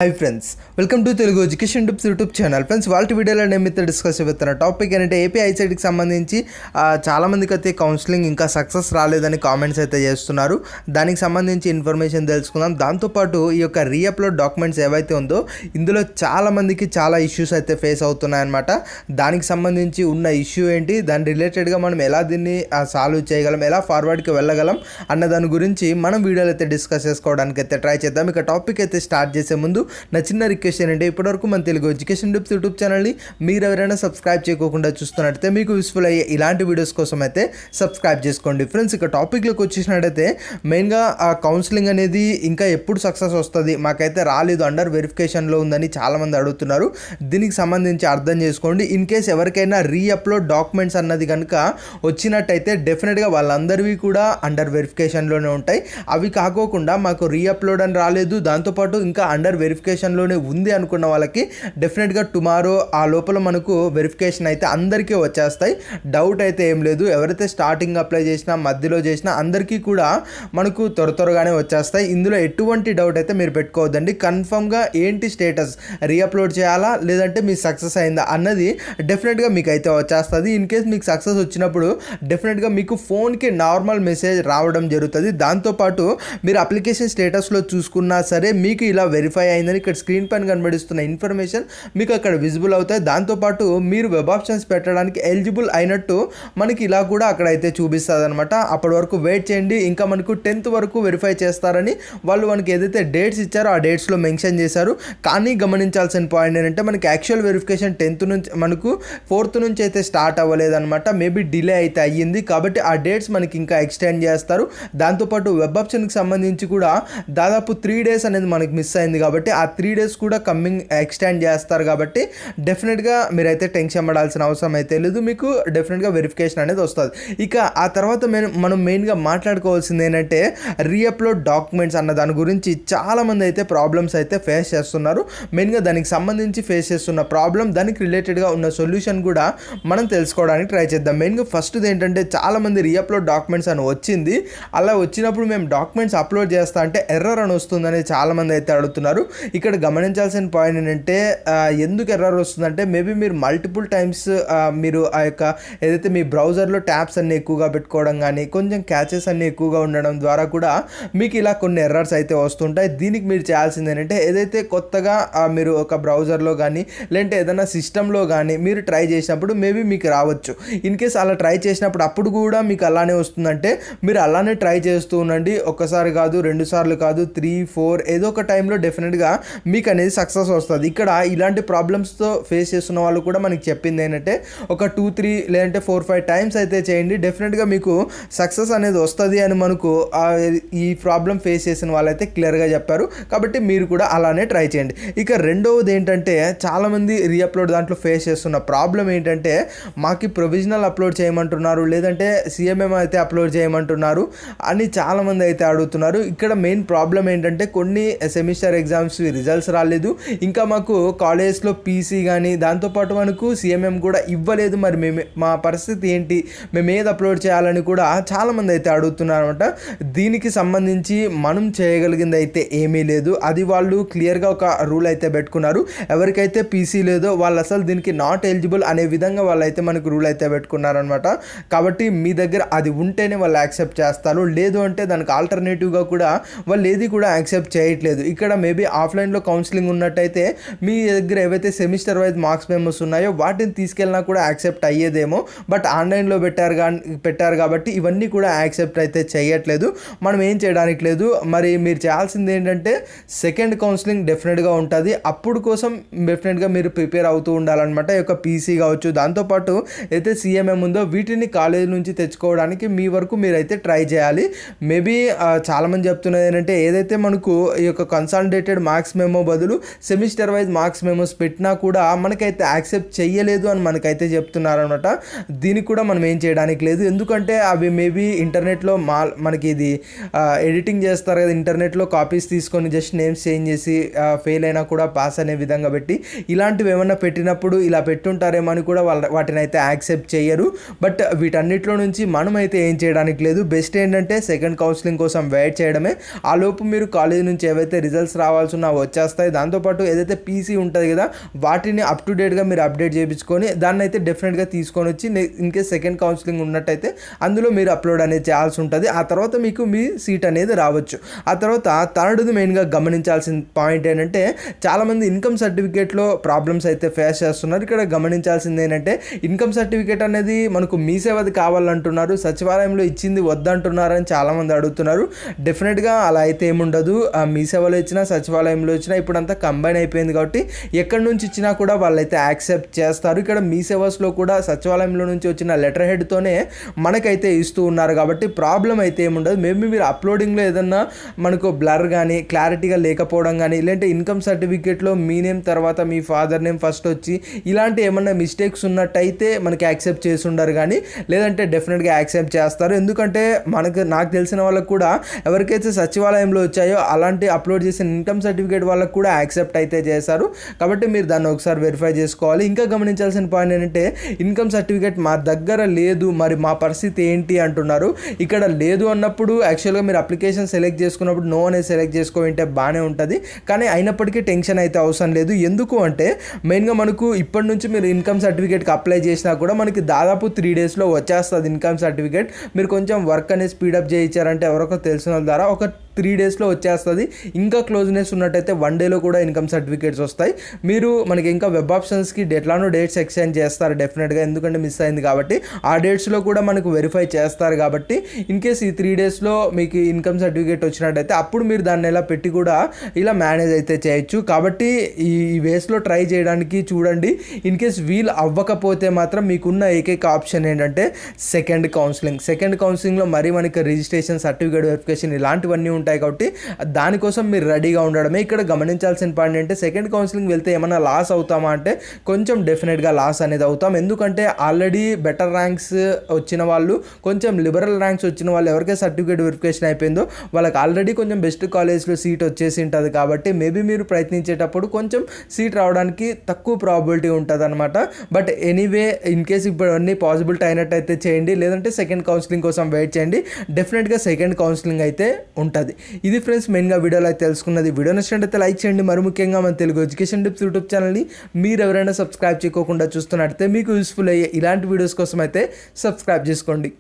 Hi friends, welcome to Telugu education tips YouTube channel. Friends, వాళ్ళ వీడియోలో నేను మీతో డిస్కస్ చేస్తున్న టాపిక్ ఏంటంటే ఏపీ ఐసెట్కి సంబంధించి చాలామందికి అయితే కౌన్సిలింగ్ ఇంకా సక్సెస్ రాలేదని కామెంట్స్ అయితే చేస్తున్నారు. దానికి సంబంధించి ఇన్ఫర్మేషన్ తెలుసుకుందాం. దాంతోపాటు ఈ యొక్క రీఅప్లోడ్ డాక్యుమెంట్స్ ఏవైతే ఉందో ఇందులో చాలామందికి చాలా ఇష్యూస్ అయితే ఫేస్ అవుతున్నాయన్నమాట. దానికి సంబంధించి ఉన్న ఇష్యూ ఏంటి, దాని రిలేటెడ్గా మనం ఎలా దీన్ని సాల్వ్ చేయగలం, ఎలా ఫార్వర్డ్కి వెళ్ళగలం అన్న దాని గురించి మనం వీడియోలో అయితే డిస్కస్ చేసుకోవడానికి అయితే ట్రై చేద్దాం. ఇక టాపిక్ అయితే స్టార్ట్ చేసే ముందు నా చిన్న రిక్వెస్ట్ ఏంటంటే ఇప్పటివరకు మన తెలుగు ఎడ్యుకేషన్ టిప్స్ యూట్యూబ్ ఛానల్ని మీరు ఎవరైనా సబ్స్క్రైబ్ చేయకుండా చూస్తున్నట్టయితే మీకు యూస్ఫుల్ అయ్యే ఇలాంటి వీడియోస్ కోసం అయితే సబ్స్క్రైబ్ చేసుకోండి. ఫ్రెండ్స్, ఇక టాపిక్లోకి వచ్చేసినట్టయితే మెయిన్గా ఆ కౌన్సిలింగ్ అనేది ఇంకా ఎప్పుడు సక్సెస్ వస్తుంది, మాకైతే రాలేదు, అండర్ వెరిఫికేషన్లో ఉందని చాలామంది అడుగుతున్నారు. దీనికి సంబంధించి అర్థం చేసుకోండి. ఇన్ కేస్ ఎవరికైనా రీఅప్లోడ్ డాక్యుమెంట్స్ అన్నది కనుక వచ్చినట్టయితే డెఫినెట్గా వాళ్ళందరివి కూడా అండర్ వెరిఫికేషన్లోనే ఉంటాయి. అవి కాకోకుండా మాకు రీఅప్లోడ్ అని రాలేదు, దాంతోపాటు ఇంకా అండర్ వెరిఫికేషన్లోనే ఉంది అనుకున్న వాళ్ళకి డెఫినెట్గా టుమారో ఆ లోపల మనకు వెరిఫికేషన్ అయితే అందరికీ వచ్చేస్తాయి. డౌట్ అయితే ఏం లేదు. ఎవరైతే స్టార్టింగ్ అప్లై చేసినా మధ్యలో చేసినా అందరికీ కూడా మనకు త్వరగానే వచ్చేస్తాయి. ఇందులో ఎటువంటి డౌట్ అయితే మీరు పెట్టుకోవద్దండి. కన్ఫర్మ్గా ఏంటి స్టేటస్, రీఅప్లోడ్ చేయాలా లేదంటే మీ సక్సెస్ అయిందా అన్నది డెఫినెట్గా మీకు అయితే వచ్చేస్తుంది. ఇన్ కేస్ మీకు సక్సెస్ వచ్చినప్పుడు డెఫినెట్గా మీకు ఫోన్కి నార్మల్ మెసేజ్ రావడం జరుగుతుంది. దాంతోపాటు మీరు అప్లికేషన్ స్టేటస్లో చూసుకున్నా సరే మీకు ఇలా వెరిఫై అయిందని ఇక్కడ స్క్రీన్ పైన కనబడిస్తున్న ఇన్ఫర్మేషన్ మీకు అక్కడ విజిబుల్ అవుతాయి. దాంతోపాటు మీరు వెబ్ ఆప్షన్స్ పెట్టడానికి ఎలిజిబుల్ అయినట్టు మనకి ఇలా కూడా అక్కడ అయితే చూపిస్తుంది అనమాట. అప్పటి వరకు వెయిట్ చేయండి. ఇంకా మనకు 10th వరకు వెరిఫై చేస్తారని వాళ్ళు మనకి ఏదైతే డేట్స్ ఇచ్చారో ఆ డేట్స్లో మెన్షన్ చేశారు. కానీ గమనించాల్సిన పాయింట్ ఏంటంటే మనకి యాక్చువల్ వెరిఫికేషన్ 10th నుంచి మనకు 4th నుంచి అయితే స్టార్ట్ అవ్వలేదన్నమాట. మేబీ డిలే అయితే అయ్యింది కాబట్టి ఆ డేట్స్ మనకి ఇంకా ఎక్స్టెండ్ చేస్తారు. దాంతోపాటు వెబ్ ఆప్షన్కి సంబంధించి కూడా దాదాపు 3 days అనేది మనకి మిస్ అయింది కాబట్టి ఆ 3 days కూడా కమ్మింగ్ ఎక్స్టెండ్ చేస్తారు. కాబట్టి డెఫినెట్గా మీరైతే టెన్షన్ పడాల్సిన అవసరం అయితే లేదు. మీకు డెఫినెట్గా వెరిఫికేషన్ అనేది వస్తుంది. ఇక ఆ తర్వాత మనం మెయిన్గా మాట్లాడుకోవాల్సింది ఏంటంటే రీఅప్లోడ్ డాక్యుమెంట్స్ అన్న దాని గురించి చాలామంది అయితే ప్రాబ్లమ్స్ అయితే ఫేస్ చేస్తున్నారు. మెయిన్గా దానికి సంబంధించి ఫేస్ చేస్తున్న ప్రాబ్లం, దానికి రిలేటెడ్గా ఉన్న సొల్యూషన్ కూడా మనం తెలుసుకోవడానికి ట్రై చేద్దాం. మెయిన్గా ఫస్ట్ది ఏంటంటే చాలామంది రీఅప్లోడ్ డాక్యుమెంట్స్ అని వచ్చింది, అలా వచ్చినప్పుడు మేము డాక్యుమెంట్స్ అప్లోడ్ చేస్తా అంటే ఎర్రర్ అని వస్తుందని చాలామంది అయితే అడుగుతున్నారు. ఇక్కడ గమనించాల్సిన పాయింట్ ఏంటంటే ఎందుకు ఎర్రర్ వస్తుందంటే మేబీ మీరు మల్టిపుల్ టైమ్స్ మీరు ఆ యొక్క ఏదైతే మీ బ్రౌజర్లో ట్యాబ్స్ అన్ని ఎక్కువగా పెట్టుకోవడం కానీ కొంచెం క్యాచెస్ అన్ని ఎక్కువగా ఉండడం ద్వారా కూడా మీకు ఇలా కొన్ని ఎర్రర్స్ అయితే వస్తుంటాయి. దీనికి మీరు చేయాల్సింది ఏంటంటే ఏదైతే కొత్తగా మీరు ఒక బ్రౌజర్లో కానీ లేదంటే ఏదైనా సిస్టంలో కానీ మీరు ట్రై చేసినప్పుడు మేబీ మీకు రావచ్చు. ఇన్ కేస్ అలా ట్రై చేసినప్పుడు అప్పుడు కూడా మీకు అలానే వస్తుందంటే మీరు అలానే ట్రై చేస్తూ ఉండండి. ఒక్కసారి కాదు, 2 సార్లు కాదు, 3, 4 ఏదో ఒక టైంలో డెఫినెట్గా మీకు అనేది సక్సెస్ వస్తుంది. ఇక్కడ ఇలాంటి ప్రాబ్లమ్స్తో ఫేస్ చేస్తున్న వాళ్ళు కూడా మనకి చెప్పింది ఏంటంటే ఒక 2, 3 లేదంటే 4, 5 టైమ్స్ అయితే చేయండి, డెఫినెట్గా మీకు సక్సెస్ అనేది వస్తుంది అని మనకు ఈ ప్రాబ్లం ఫేస్ చేసిన వాళ్ళైతే క్లియర్గా చెప్పారు. కాబట్టి మీరు కూడా అలానే ట్రై చేయండి. ఇక రెండవది ఏంటంటే చాలామంది రీఅప్లోడ్ దాంట్లో ఫేస్ చేస్తున్న ప్రాబ్లం ఏంటంటే మాకు ప్రొవిజనల్ అప్లోడ్ చేయమంటున్నారు లేదంటే సిఎంఎం అయితే అప్లోడ్ చేయమంటున్నారు అని చాలామంది అయితే అడుగుతున్నారు. ఇక్కడ మెయిన్ ప్రాబ్లం ఏంటంటే కొన్ని సెమిస్టర్ ఎగ్జామ్స్ రిజల్ట్స్ రాలేదు, ఇంకా మాకు కాలేజ్లో పీసీ కానీ దాంతోపాటు మనకు సిఎంఎం కూడా ఇవ్వలేదు. మరి మా పరిస్థితి ఏంటి, మేము ఏది అప్లోడ్ చేయాలని కూడా చాలామంది అయితే అడుగుతున్నారు అనమాట. దీనికి సంబంధించి మనం చేయగలిగింది అయితే ఏమీ లేదు. అది వాళ్ళు క్లియర్గా ఒక రూల్ అయితే పెట్టుకున్నారు. ఎవరికైతే పీసీ లేదో వాళ్ళు అసలు దీనికి నాట్ ఎలిజిబుల్ అనే విధంగా వాళ్ళు అయితే మనకు రూల్ అయితే పెట్టుకున్నారనమాట. కాబట్టి మీ దగ్గర అది ఉంటేనే వాళ్ళు యాక్సెప్ట్ చేస్తారు, లేదు అంటే దానికి ఆల్టర్నేటివ్గా కూడా వాళ్ళు ఏది కూడా యాక్సెప్ట్ చేయట్లేదు. ఇక్కడ మేబీ ఆఫ్లైన్లో కౌన్సిలింగ్ ఉన్నట్టయితే మీ దగ్గర ఏవైతే సెమిస్టర్ వైజ్ మార్క్స్ మెమోస్ ఉన్నాయో వాటిని తీసుకెళ్ళినా కూడా యాక్సెప్ట్ అయ్యేదేమో. బట్ ఆన్లైన్లో పెట్టారు కాబట్టి ఇవన్నీ కూడా యాక్సెప్ట్ అయితే చేయట్లేదు. మనం ఏం చేయడానికి లేదు. మరి మీరు చేయాల్సింది ఏంటంటే సెకండ్ కౌన్సిలింగ్ డెఫినెట్గా ఉంటుంది. అప్పుడు కోసం డెఫినెట్గా మీరు ప్రిపేర్ అవుతూ ఉండాలన్నమాట. ఈ యొక్క పీసీ కావచ్చు, దాంతోపాటు అయితే సిఎంఎం ఉందో వీటిని కాలేజ్ నుంచి తెచ్చుకోవడానికి మీ వరకు మీరైతే ట్రై చేయాలి. మేబీ చాలామంది చెప్తున్నది ఏంటంటే ఏదైతే మనకు ఈ యొక్క కన్సాలిడేటెడ్ మార్క్స్ మెమో బదులు సెమిస్టర్ వైజ్ మార్క్స్ మెమోస్ పెట్టినా కూడా మనకైతే యాక్సెప్ట్ చేయలేదు అని మనకైతే చెప్తున్నారనమాట. దీనికి కూడా మనం ఏం చేయడానికి లేదు. ఎందుకంటే అవి మేబీ ఇంటర్నెట్లో మనకి ఇది ఎడిటింగ్ చేస్తారు కదా, ఇంటర్నెట్లో కాపీస్ తీసుకొని జస్ట్ నేమ్స్ చేంజ్ చేసి ఫెయిల్ అయినా కూడా పాస్ అనే విధంగా పెట్టి ఇలాంటివి ఏమన్నా పెట్టినప్పుడు ఇలా పెట్టుంటారేమో అని కూడా వాటిని అయితే యాక్సెప్ట్ చేయరు. బట్ వీటన్నిటిలో నుంచి మనమైతే ఏం చేయడానికి లేదు. బెస్ట్ ఏంటంటే సెకండ్ కౌన్సిలింగ్ కోసం వెయిట్ చేయడమే. ఆ లోపు మీరు కాలేజ్ నుంచి ఏవైతే రిజల్ట్స్ రావాల్సిన వచ్చేస్తాయి. దాంతోపాటు ఏదైతే పీసీ ఉంటుంది కదా వాటిని అప్ టు డేట్గా మీరు అప్డేట్ చేయించుకొని దాన్ని అయితే డెఫినెట్గా తీసుకొని వచ్చి ఇన్ కేస్ సెకండ్ కౌన్సిలింగ్ ఉన్నట్టయితే అందులో మీరు అప్లోడ్ అనేది చేయాల్సి ఉంటుంది. ఆ తర్వాత మీకు మీ సీట్ అనేది రావచ్చు. ఆ తర్వాత థర్డ్ది మెయిన్గా గమనించాల్సిన పాయింట్ ఏంటంటే చాలామంది ఇన్కమ్ సర్టిఫికేట్లో ప్రాబ్లమ్స్ అయితే ఫేస్ చేస్తున్నారు. ఇక్కడ గమనించాల్సింది ఏంటంటే ఇన్కమ్ సర్టిఫికేట్ అనేది మనకు మీ సేవది కావాలంటున్నారు, సచివాలయంలో ఇచ్చింది వద్దంటున్నారని చాలామంది అడుగుతున్నారు. డెఫినెట్గా అలా అయితే ఏముండదు. మీ సేవలో ఇచ్చినా సచివాలయంలో ఇచ్చినా ఇప్పుడంతా కంబైన్ అయిపోయింది కాబట్టి ఎక్కడి నుంచి ఇచ్చినా కూడా వాళ్ళైతే యాక్సెప్ట్ చేస్తారు. ఇక్కడ మీ సేవస్లో కూడా సచివాలయంలో నుంచి వచ్చిన లెటర్ హెడ్తోనే మనకైతే ఇస్తూ ఉన్నారు కాబట్టి ప్రాబ్లం అయితే ఏముండదు. మేబీ మీరు అప్లోడింగ్లో ఏదన్నా మనకు బ్లర్ కానీ క్లారిటీగా లేకపోవడం కానీ లేదంటే ఇన్కమ్ సర్టిఫికేట్లో మీ నేమ్ తర్వాత మీ ఫాదర్ నేమ్ ఫస్ట్ వచ్చి ఇలాంటి ఏమన్నా మిస్టేక్స్ ఉన్నట్టయితే మనకి యాక్సెప్ట్ చేసి ఉండరు, కానీ లేదంటే డెఫినెట్గా యాక్సెప్ట్ చేస్తారు. ఎందుకంటే నాకు తెలిసిన వాళ్ళకు కూడా ఎవరికైతే సచివాలయంలో వచ్చాయో అలాంటి అప్లోడ్ చేసిన ఇన్కమ్ సర్టిఫికేట్ వాళ్ళకు కూడా యాక్సెప్ట్ అయితే చేశారు. కాబట్టి మీరు దాన్ని ఒకసారి వెరిఫై చేసుకోవాలి. ఇంకా గమనించాల్సిన పాయింట్ ఏంటంటే ఇన్కమ్ సర్టిఫికేట్ మా దగ్గర లేదు, మరి మా పరిస్థితి ఏంటి అంటున్నారు. ఇక్కడ లేదు అన్నప్పుడు యాక్చువల్గా మీరు అప్లికేషన్ సెలెక్ట్ చేసుకున్నప్పుడు నో అనేది సెలెక్ట్ చేసుకోంటే బాగానే ఉంటుంది, కానీ అయినప్పటికీ టెన్షన్ అయితే అవసరం లేదు. ఎందుకు అంటే మెయిన్గా మనకు ఇప్పటి నుంచి మీరు ఇన్కమ్ సర్టిఫికేట్కి అప్లై చేసినా కూడా మనకి దాదాపు 3 డేస్లో వచ్చేస్తుంది ఇన్కమ్ సర్టిఫికేట్. మీరు కొంచెం వర్క్ అనేది స్పీడప్ చేయించారంటే ఎవరికో తెలిసిన వాళ్ళ ద్వారా ఒక 3 డేస్లో వచ్చేస్తుంది. ఇంకా క్లోజ్నెస్ ఉన్నట్టయితే 1 డేలో కూడా ఇన్కమ్ సర్టిఫికేట్స్ వస్తాయి. మీరు మనకి ఇంకా వెబ్ ఆప్షన్స్కి ఎట్లానో డేట్స్ ఎక్స్చేంజ్ చేస్తారు డెఫినెట్గా, ఎందుకంటే మిస్ అయింది కాబట్టి ఆ డేట్స్లో కూడా మనకు వెరిఫై చేస్తారు. కాబట్టి ఇన్ కేస్ ఈ 3 డేస్లో మీకు ఇన్కమ్ సర్టిఫికేట్ వచ్చినట్టయితే అప్పుడు మీరు దాన్ని ఎలా పెట్టి కూడా ఇలా మేనేజ్ అయితే చేయొచ్చు. కాబట్టి ఈ వేస్లో ట్రై చేయడానికి చూడండి. ఇన్ కేస్ వీలు అవ్వకపోతే మాత్రం మీకున్న ఏకైక ఆప్షన్ ఏంటంటే సెకండ్ కౌన్సిలింగ్లో మరి మనకి రిజిస్ట్రేషన్ సర్టిఫికేట్ వెరిఫికేషన్ ఇలాంటివన్నీ ఉంటాయి కాబట్టి దానికోసం మీరు రెడీగా ఉండడమే. ఇక్కడ గమనించాల్సిన పాయింట్ అంటే సెకండ్ కౌన్సిలింగ్ వెళ్తే ఏమైనా లాస్ అవుతామా అంటే కొంచెం డెఫినెట్గా లాస్ అనేది అవుతాం. ఎందుకంటే ఆల్రెడీ బెటర్ ర్యాంక్స్ వచ్చిన వాళ్ళు, కొంచెం లిబరల్ ర్యాంక్స్ వచ్చిన వాళ్ళు ఎవరికైతే సర్టిఫికేట్ వెరిఫికేషన్ అయిపోయిందో వాళ్ళకి ఆల్రెడీ కొంచెం బెస్ట్ కాలేజ్లో సీట్ వచ్చేసి ఉంటుంది. కాబట్టి మేబీ మీరు ప్రయత్నించేటప్పుడు కొంచెం సీట్ రావడానికి తక్కువ ప్రాబిలిటీ ఉంటుంది అనమాట. బట్ ఎనీవే ఇన్ కేస్ ఇప్పుడు అన్నీ పాసిబిలిటీ అయినట్టయితే చేయండి, లేదంటే సెకండ్ కౌన్సిలింగ్ కోసం వెయిట్ చేయండి. డెఫినెట్గా సెకండ్ కౌన్సిలింగ్ అయితే ఉంటుంది. ఇది ఫ్రెండ్స్ మెయిన్గా వీడియోలో అయితే తెలుసుకున్నది. వీడియో నచ్చినట్టయితే లైక్ చేయండి. మరి ముఖ్యంగా మన తెలుగు ఎడ్యుకేషన్ టిప్స్ యూట్యూబ్ ఛానల్ని మీరు ఎవరైనా సబ్స్క్రైబ్ చేయకుండా చూస్తున్నట్టయితే మీకు యూస్ఫుల్ అయ్యే ఇలాంటి వీడియోస్ కోసం అయితే సబ్స్క్రైబ్ చేసుకోండి.